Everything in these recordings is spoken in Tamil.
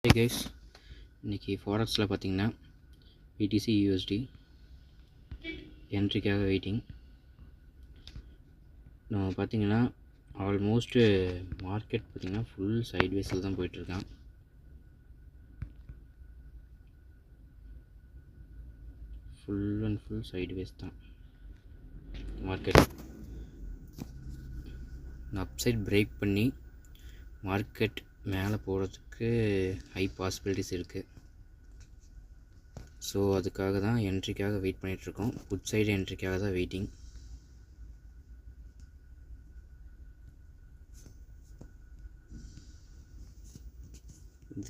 Hey guys, இன்றைக்கி ஃபாரெக்ஸில் பார்த்தீங்கன்னா BTC USD என்ட்ரிக்காக வெயிட்டிங். நம்ம பார்த்தீங்கன்னா ஆல்மோஸ்ட்டு மார்க்கெட் பார்த்திங்கன்னா ஃபுல் சைட்வேஸில் தான் போயிட்டுருக்கான். ஃபுல் அண்ட் ஃபுல் சைட்வேஸ் தான் மார்க்கெட். அப்சைட் பிரேக் பண்ணி மார்க்கெட் மேலே போகிறதுக்கு ஹை பாசிபிலிட்டிஸ் இருக்குது. ஸோ அதுக்காக தான் என்ட்ரிக்காக வெயிட் பண்ணிகிட்ருக்கோம். புட் சைடு என்ட்ரிக்காக தான் வெயிட்டிங்.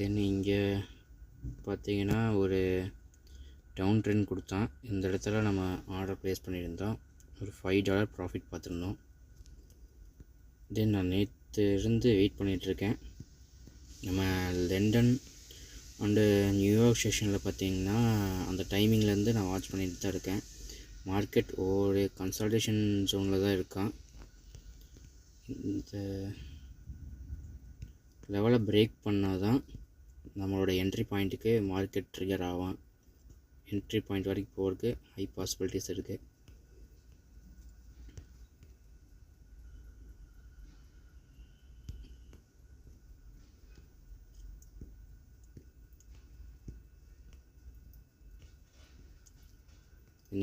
தென் இங்கே பார்த்தீங்கன்னா ஒரு டவுன் ட்ரெண்ட் கொடுத்தான். இந்த இடத்துல நம்ம ஆர்டர் ப்ளேஸ் பண்ணியிருந்தோம். ஒரு $5 ப்ராஃபிட் பார்த்துருந்தோம். தென் நான் நேற்று இருந்து வெயிட் பண்ணிகிட்ருக்கேன். நம்ம லண்டன் அண்டு நியூயார்க் செஷனில் பார்த்தீங்கன்னா அந்த டைமிங்லேருந்து நான் வாட்ச் பண்ணிட்டு தான் இருக்கேன். மார்க்கெட் ஒரு கன்சல்டேஷன் ஜோனில் தான் இருக்கான். இந்த லெவலை பிரேக் பண்ணால் தான் நம்மளோட என்ட்ரி பாயிண்ட்டுக்கு மார்க்கெட் ட்ரிகர் ஆகும். என்ட்ரி பாயிண்ட் வரைக்கும் போகிறதுக்கு ஹை பாசிபிலிட்டிஸ் இருக்குது.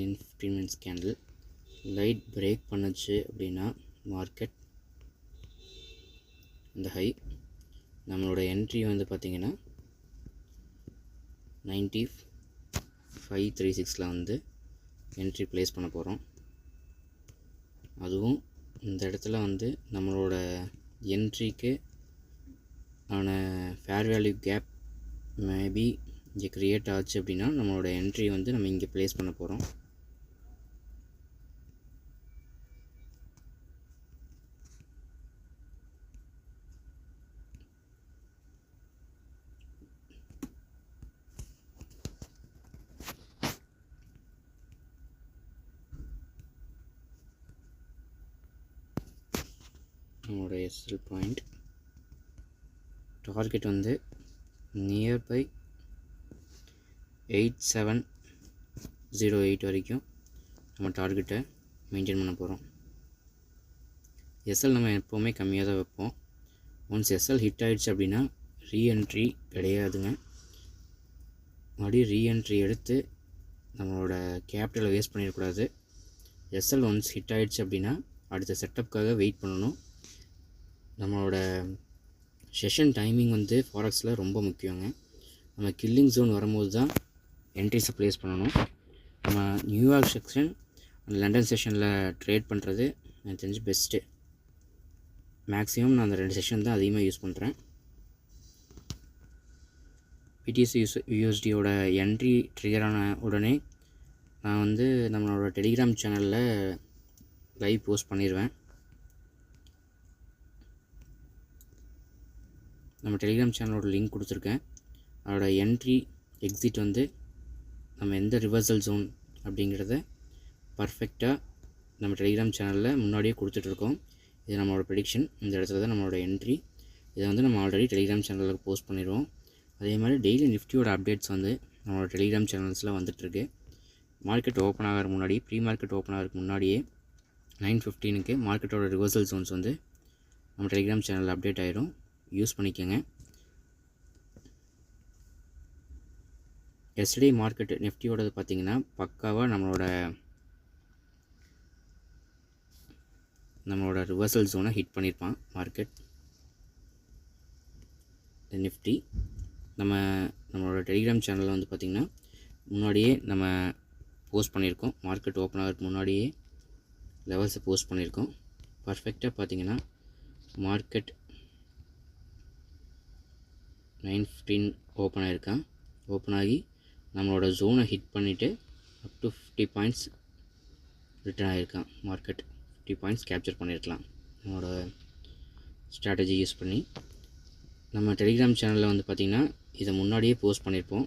in 15 minutes candle light break பண்ணுச்சு அப்படின்னா மார்க்கெட் இந்த ஹை நம்மளோட என்ட்ரி வந்து பார்த்திங்கன்னா 9536 வந்து என்ட்ரி ப்ளேஸ் பண்ண போகிறோம். அதுவும் இந்த இடத்துல வந்து நம்மளோட என்ட்ரிக்கு ஆன ஃபேர் வேல்யூ கேப் மேபி இங்கே க்ரியேட் ஆச்சு அப்படின்னா நம்மளோட என்ட்ரி வந்து நம்ம இங்கே ப்ளேஸ் பண்ண போகிறோம். நம்மளோட எஸ்எல் பாயிண்ட் டார்கெட் வந்து நியர்பை 8708 வரைக்கும் நம்ம டார்கெட்டை மெயின்டைன் பண்ண போகிறோம். எஸ்எல் நம்ம எப்போவுமே கம்மியாக தான் வைப்போம். ஒன்ஸ் எஸ்எல் ஹிட் ஆகிடுச்சு அப்படின்னா ரீஎன்ட்ரி கிடையாதுங்க. மறுபடியும் ரீஎன்ட்ரி எடுத்து நம்மளோட கேபிட்டலை வேஸ்ட் பண்ணிடக்கூடாது. எஸ்எல் ஒன்ஸ் ஹிட் ஆகிடுச்சு அப்படின்னா அடுத்த செட்டப்புக்காக வெயிட் பண்ணணும். நம்மளோட செஷன் டைமிங் வந்து ஃபாரெக்ஸில் ரொம்ப முக்கியங்க. நம்ம கில்லிங் ஜோன் வரும்போது தான் என்ட்ரிஸை ப்ளேஸ் பண்ணணும். நம்ம நியூயார்க் செக்ஷன் லண்டன் செஷனில் ட்ரேட் பண்ணுறது எனக்கு தெரிஞ்சு பெஸ்ட்டு. மேக்ஸிமம் நான் அந்த 2 செஷன் தான் அதிகமாக யூஸ் பண்ணுறேன். BTC USDயோட என்ட்ரி ட்ரிகரான உடனே நான் வந்து நம்மளோட டெலிகிராம் சேனலில் லைவ் போஸ்ட் பண்ணிடுவேன். நம்ம டெலிகிராம் சேனலோட லிங்க் கொடுத்துருக்கேன். அதோட என்ட்ரி எக்ஸிட் வந்து நம்ம எந்த ரிவர்சல் ஜோன் அப்படிங்கிறத பர்ஃபெக்டாக நம்ம டெலிகிராம் சேனலில் முன்னாடியே கொடுத்துட்ருக்கோம். இது நம்மளோட ப்ரெடிக்ஷன். இந்த இடத்துல தான் நம்மளோட என்ட்ரி. இதை வந்து நம்ம ஆல்ரெடி டெலிகிராம் சேனலில் போஸ்ட் பண்ணிடுவோம். அதே மாதிரி டெய்லி நிஃப்டியோட அப்டேட்ஸ் வந்து நம்மளோட டெலிகிராம் சேனல்ஸில் வந்துட்டுருக்கு. மார்க்கெட் ஓப்பன் ஆகிற முன்னாடி ப்ரீ மார்க்கெட் ஓப்பன் ஆகிறதுக்கு முன்னாடியே 9:15 மார்க்கெட்டோட ரிவர்சல் ஜோன்ஸ் வந்து நம்ம டெலிகிராம் சேனலில் அப்டேட் ஆகிடும். யூஸ் பண்ணிக்கோங்க. எஸ்டர்டே மார்க்கெட் நிஃப்டியோடது பார்த்திங்கன்னா பக்காவாக நம்மளோட ரிவர்சல் ஜோனை ஹிட் பண்ணியிருப்பான் மார்க்கெட். நிஃப்டி நம்மளோட டெலிகிராம் சேனலில் வந்து பார்த்திங்கன்னா முன்னாடியே நம்ம போஸ்ட் பண்ணியிருக்கோம். மார்க்கெட் ஓப்பன் ஆகிறதுக்கு முன்னாடியே லெவல்ஸை போஸ்ட் பண்ணியிருக்கோம். பர்ஃபெக்டாக பார்த்திங்கன்னா மார்க்கெட் 9:15 ஓப்பன் ஆகிருக்கான். ஓப்பன் ஆகி நம்மளோட ஜோனை ஹிட் பண்ணிவிட்டு அப் டு 50 பாயிண்ட்ஸ் ரிட்டர்ன் ஆகிருக்கான். மார்க்கெட் 50 பாயிண்ட்ஸ் கேப்சர் பண்ணியிருக்கலாம் நம்மளோட ஸ்ட்ராட்டஜி யூஸ் பண்ணி. நம்ம டெலிகிராம் சேனலில் வந்து பார்த்திங்கன்னா இதை முன்னாடியே போஸ்ட் பண்ணியிருப்போம்.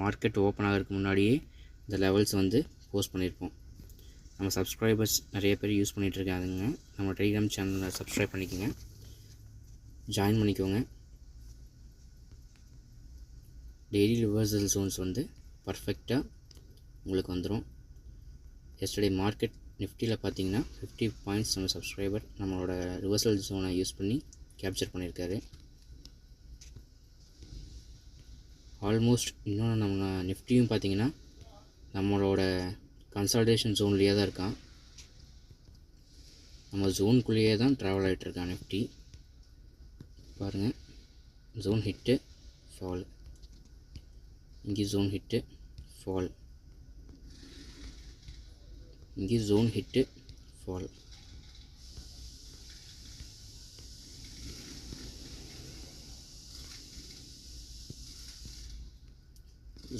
மார்க்கெட் ஓப்பன் ஆகிறதுக்கு முன்னாடியே இந்த லெவல்ஸ் வந்து போஸ்ட் பண்ணியிருப்போம். நம்ம சப்ஸ்கிரைபர்ஸ் நிறைய பேர் யூஸ் பண்ணிகிட்ருக்காங்க. நம்ம டெலிகிராம் சேனலில் சப்ஸ்கிரைப் பண்ணிக்கோங்க, ஜாயின் பண்ணிக்கோங்க. டெய்லி ரிவர்சல் ஜோன்ஸ் வந்து பர்ஃபெக்டாக உங்களுக்கு வந்துடும். எஸ்டர்டே மார்க்கெட் நிஃப்டியில் பார்த்தீங்கன்னா 50 பாயிண்ட்ஸ் நம்ம சப்ஸ்கிரைபர் நம்மளோட ரிவர்சல் ஜோனை யூஸ் பண்ணி கேப்சர் பண்ணியிருக்காரு. ஆல்மோஸ்ட் இன்னொன்று நம்ம நிஃப்டியும் பார்த்தீங்கன்னா நம்மளோட கன்சால்டேஷன் ஜோன்லேயே தான் இருக்கான். நம்ம ஜோனுக்குள்ளேயே தான் ட்ராவல் ஆகிட்டுருக்கான் நிஃப்டி. பாருங்கள், ஜோன் ஹிட்டு ஃபால், இங்கே ஜோன் ஹிட்டு ஃபால், இங்கே zone hit fall.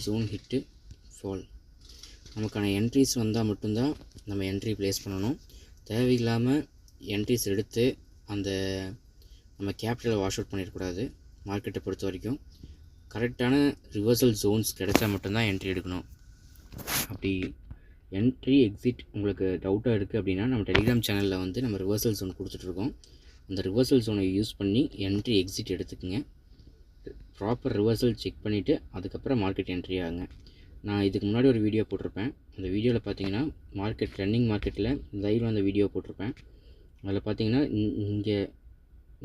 Zone hit fall. நமக்கான என்ட்ரிஸ் வந்தால் மட்டும்தான் நம்ம என்ட்ரி ப்ளேஸ் பண்ணணும். தேவையில்லாமல் என்ட்ரிஸ் எடுத்து அந்த நம்ம கேபிட்டலை வாஷ் அவுட் பண்ணிடக்கூடாது. மார்க்கெட்டை பொறுத்த வரைக்கும் கரெக்டான ரிவர்சல் ஜோன்ஸ் கிடைச்சா மட்டும்தான் என்ட்ரி எடுக்கணும். அப்படி என்ட்ரி எக்ஸிட் உங்களுக்கு டவுட்டாக இருக்குது அப்படின்னா நம்ம டெலிகிராம் சேனலில் வந்து நம்ம ரிவர்சல் ஜோன் கொடுத்துட்ருக்கோம். அந்த ரிவர்சல் ஜோனை யூஸ் பண்ணி என்ட்ரி எக்ஸிட் எடுத்துக்கங்க. ப்ராப்பர் ரிவர்சல் செக் பண்ணிவிட்டு அதுக்கப்புறம் மார்க்கெட் என்ட்ரி ஆகுங்க. நான் இதுக்கு முன்னாடி ஒரு வீடியோ போட்டிருப்பேன். அந்த வீடியோவில் பார்த்தீங்கன்னா மார்க்கெட் ரன்னிங் மார்க்கெட்டில் லைவ் அந்த வீடியோ போட்டிருப்பேன். அதில் பார்த்தீங்கன்னா இங்கே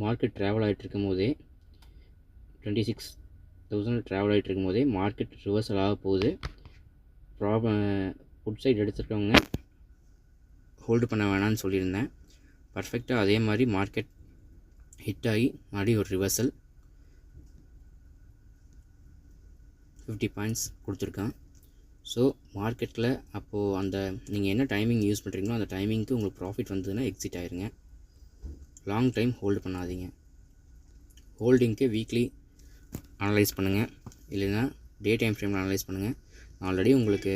மார்க்கெட் ட்ராவல் ஆகிட்டு இருக்கும் போதே 26,000 ட்ராவல் ஆகிட்டு இருக்கும் போதே மார்க்கெட் ரிவர்சல் ஆக போகுது. ஃபுட் சைடு எடுத்துருக்கவங்க ஹோல்டு பண்ண வேணான்னு சொல்லியிருந்தேன். பர்ஃபெக்டாக அதே மாதிரி மார்க்கெட் ஹிட் ஆகி மறுபடியும் ஒரு ரிவர்சல் 50 பாயிண்ட்ஸ் கொடுத்துருக்கான். ஸோ மார்க்கெட்டில் அப்போது அந்த நீங்கள் என்ன டைமிங் யூஸ் பண்ணுறீங்களோ அந்த டைமிங்க்கு உங்களுக்கு ப்ராஃபிட் வந்ததுன்னா எக்ஸிட் ஆயிருங்க. லாங் டைம் ஹோல்டு பண்ணாதீங்க. ஹோல்டிங்க்கு வீக்லி அனலைஸ் பண்ணுங்கள், இல்லைன்னா டே டைம் ஃப்ரேமில் அனலைஸ் பண்ணுங்கள். நான் ஆல்ரெடி உங்களுக்கு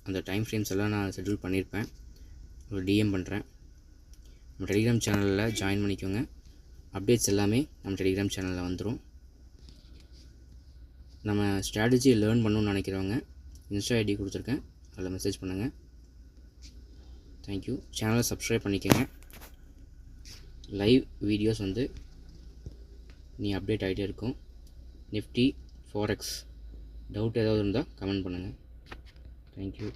அந்த டைம் ஃப்ரேம்ஸ் எல்லாம் நான் ஷெட்யூல் பண்ணியிருப்பேன். உங்களுக்கு டிஎம் பண்ணுறேன். நம்ம டெலிகிராம் சேனலில் ஜாயின் பண்ணிக்கோங்க. அப்டேட்ஸ் எல்லாமே நம்ம டெலிகிராம் சேனலில் வந்துடும். நம்ம ஸ்ட்ராட்டஜி லேர்ன் பண்ணணும்னு நினைக்கிறவங்க இன்ஸ்டா ஐடி கொடுத்துருக்கேன், அதில் மெசேஜ் பண்ணுங்கள். தேங்க்யூ. சேனலை சப்ஸ்கிரைப் பண்ணிக்கோங்க. லைவ் வீடியோஸ் வந்து நீ அப்டேட் ஆகிட்டே இருக்கும். நிஃப்டி, ஃபாரெக்ஸ் டவுட் ஏதாவது இருந்தால் கமெண்ட் பண்ணுங்கள். தேங்க்யூ.